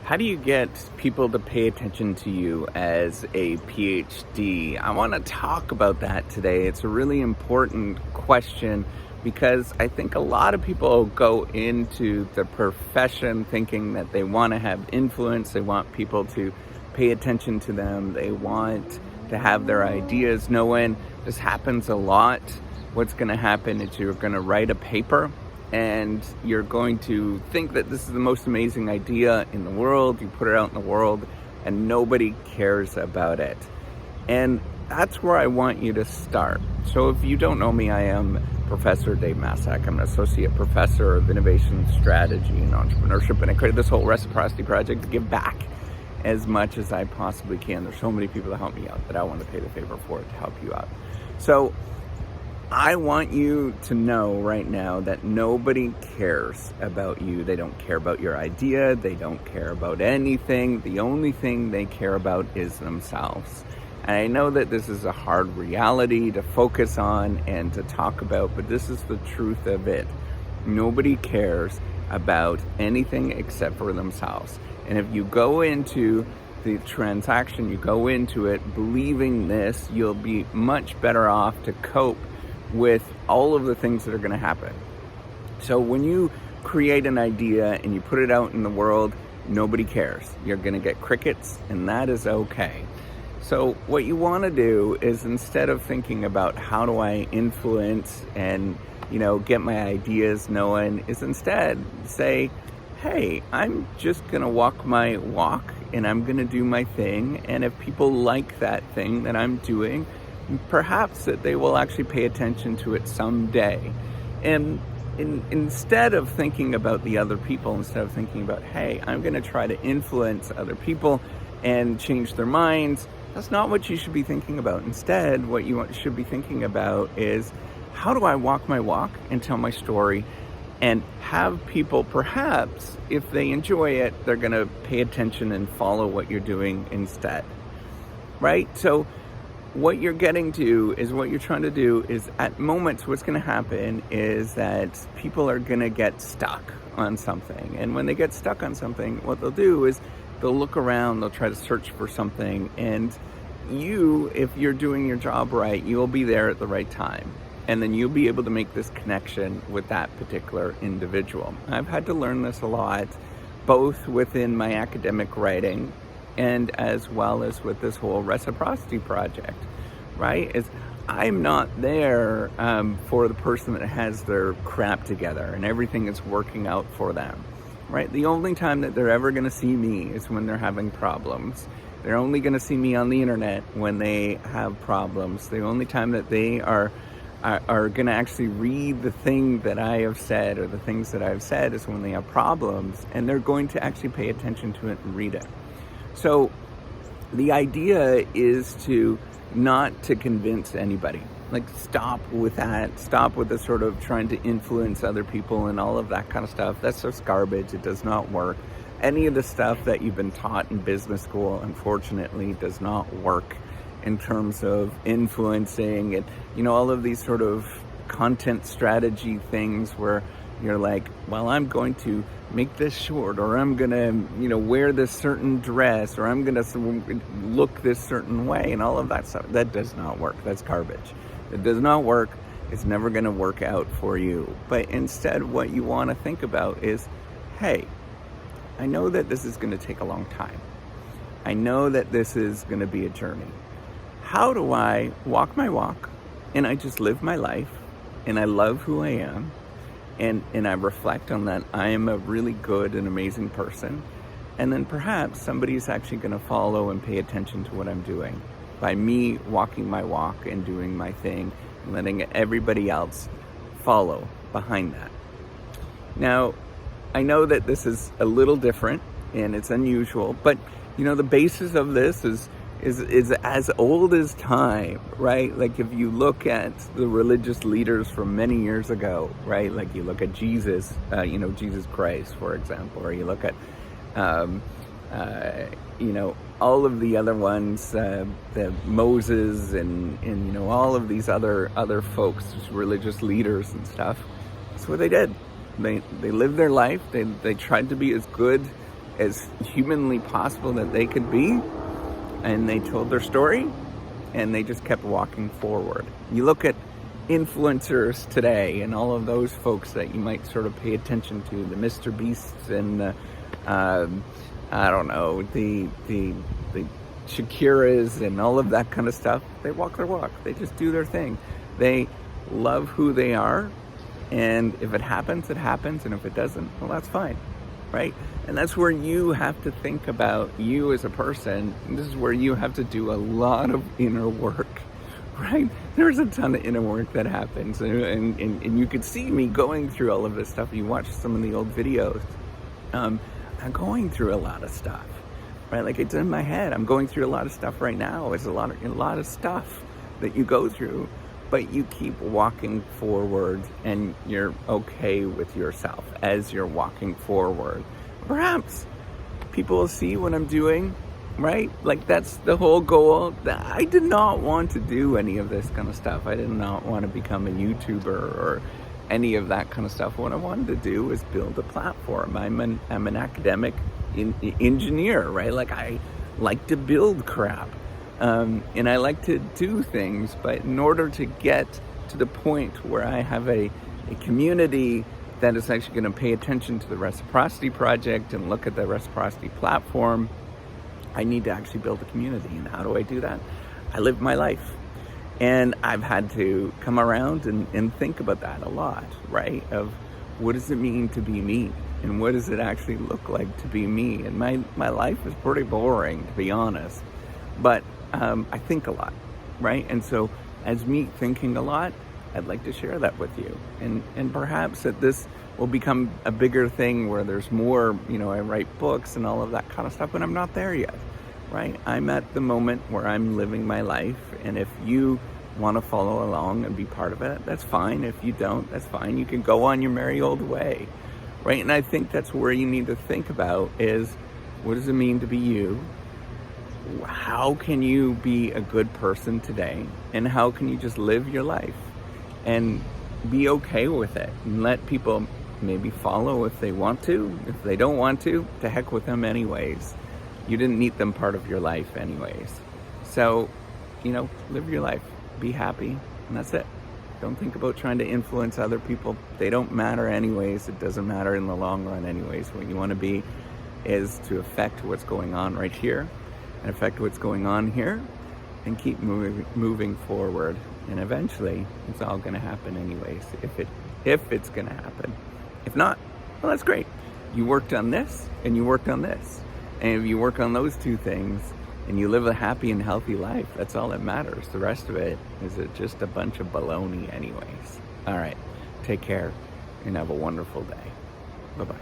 How do you get people to pay attention to you as a PhD? I want to talk about that today. It's a really important question because I think a lot of people go into the profession thinking that they want to have influence, they want people to pay attention to them, they want to have their ideas known. This happens a lot. What's going to happen is you're going to write a paper and you're going to think that this is the most amazing idea in the world. You put it out in the world and nobody cares about it. And that's where I want you to start. So if you don't know me, I am Professor Dave Massack. I'm an associate professor of innovation strategy and entrepreneurship, and I created this whole reciprocity project to give back as much as I possibly can. There's so many people that help me out that I want to pay the favor for it to help you out. So I want you to know right now that nobody cares about you. They don't care about your idea. They don't care about anything. The only thing they care about is themselves. And I know that this is a hard reality to focus on and to talk about, but this is the truth of it. Nobody cares about anything except for themselves. And if you go into the transaction, you go into it believing this, you'll be much better off to cope with all of the things that are going to happen. So when you create an idea and you put it out in the world, nobody cares. You're going to get crickets, and that is okay. So what you want to do is, instead of thinking about how do I influence and get my ideas known, is instead say, hey, I'm just going to walk my walk and I'm going to do my thing, and if people like that thing that I'm doing, perhaps that they will actually pay attention to it someday. And instead of thinking about the other people, instead of thinking about, hey, I'm going to try to influence other people and change their minds, that's not what you should be thinking about. Instead, what you should be thinking about is, how do I walk my walk and tell my story and have people, perhaps, if they enjoy it, they're going to pay attention and follow what you're doing instead, right? So what you're getting to is, what you're trying to do is, at moments, what's going to happen is that people are going to get stuck on something. And when they get stuck on something, what they'll do is they'll look around, they'll try to search for something. And you, if you're doing your job right, you'll be there at the right time. And then you'll be able to make this connection with that particular individual. I've had to learn this a lot, both within my academic writing and as well as with this whole reciprocity project, right? Is I'm not there for the person that has their crap together and everything is working out for them, right? The only time that they're ever going to see me is when they're having problems. They're only going to see me on the internet when they have problems. The only time that they are going to actually read the thing that I have said or the things that I've said is when they have problems, and they're going to actually pay attention to it and read it. So the idea is to not to convince anybody. Like, stop with that. Stop with the sort of trying to influence other people and all of that kind of stuff. That's just garbage. It does not work. Any of the stuff that you've been taught in business school, unfortunately, does not work in terms of influencing and, all of these sort of content strategy things where you're like, well, I'm going to make this short, or I'm going to, wear this certain dress, or I'm going to look this certain way, and all of that stuff. That does not work. That's garbage. It does not work. It's never going to work out for you. But instead, what you want to think about is, hey, I know that this is going to take a long time. I know that this is going to be a journey. How do I walk my walk and I just live my life and I love who I am and I reflect on that I am a really good and amazing person, and then perhaps somebody's actually going to follow and pay attention to what I'm doing by me walking my walk and doing my thing and letting everybody else follow behind that. Now, I know that this is a little different and it's unusual, but the basis of this is as old as time, right? Like, if you look at the religious leaders from many years ago, right? Like, you look at Jesus, Jesus Christ, for example, or you look at, all of the other ones, the Moses and all of these other folks, religious leaders and stuff. That's what they did. They lived their life. They tried to be as good as humanly possible that they could be, and they told their story, and they just kept walking forward. You look at influencers today and all of those folks that you might sort of pay attention to, the Mr. Beasts and the I don't know, the Shakiras and all of that kind of stuff. They walk their walk. They just do their thing. They love who they are, and if it happens, it happens, and if it doesn't, well, that's fine, right? And that's where you have to think about you as a person. And this is where you have to do a lot of inner work, right? There's a ton of inner work that happens, and you could see me going through all of this stuff. You watch some of the old videos. I'm going through a lot of stuff, right? Like, it's in my head. I'm going through a lot of stuff right now. It's a lot of stuff that you go through, but you keep walking forward, and you're okay with yourself as you're walking forward. Perhaps people will see what I'm doing, right? Like, that's the whole goal. I did not want to do any of this kind of stuff. I did not want to become a YouTuber or any of that kind of stuff. What I wanted to do was build a platform. I'm an academic engineer, right? Like, I like to build crap, and I like to do things. But in order to get to the point where I have a community that is actually going to pay attention to the Reciprocity Project and look at the Reciprocity platform, I need to actually build a community. And how do I do that? I live my life. And I've had to come around and think about that a lot, right? Of what does it mean to be me? And what does it actually look like to be me? And my life is pretty boring, to be honest. But I think a lot, right? And so as me thinking a lot, I'd like to share that with you. And perhaps that this will become a bigger thing where there's more, I write books and all of that kind of stuff, but I'm not there yet. Right? I'm at the moment where I'm living my life, and if you want to follow along and be part of it, that's fine. If you don't, that's fine. You can go on your merry old way, right? And I think that's where you need to think about is, what does it mean to be you? How can you be a good person today? And how can you just live your life and be okay with it, and let people maybe follow if they want to. If they don't want to heck with them anyways. You didn't need them part of your life anyways. So, live your life, be happy, and that's it. Don't think about trying to influence other people. They don't matter anyways. It doesn't matter in the long run anyways. What you want to be is to affect what's going on right here and affect what's going on here and keep moving forward. And eventually, it's all going to happen anyways, if it's going to happen. If not, well, that's great. You worked on this and you worked on this. And if you work on those two things and you live a happy and healthy life, that's all that matters. The rest of it is just a bunch of baloney anyways. All right, take care and have a wonderful day. Bye-bye.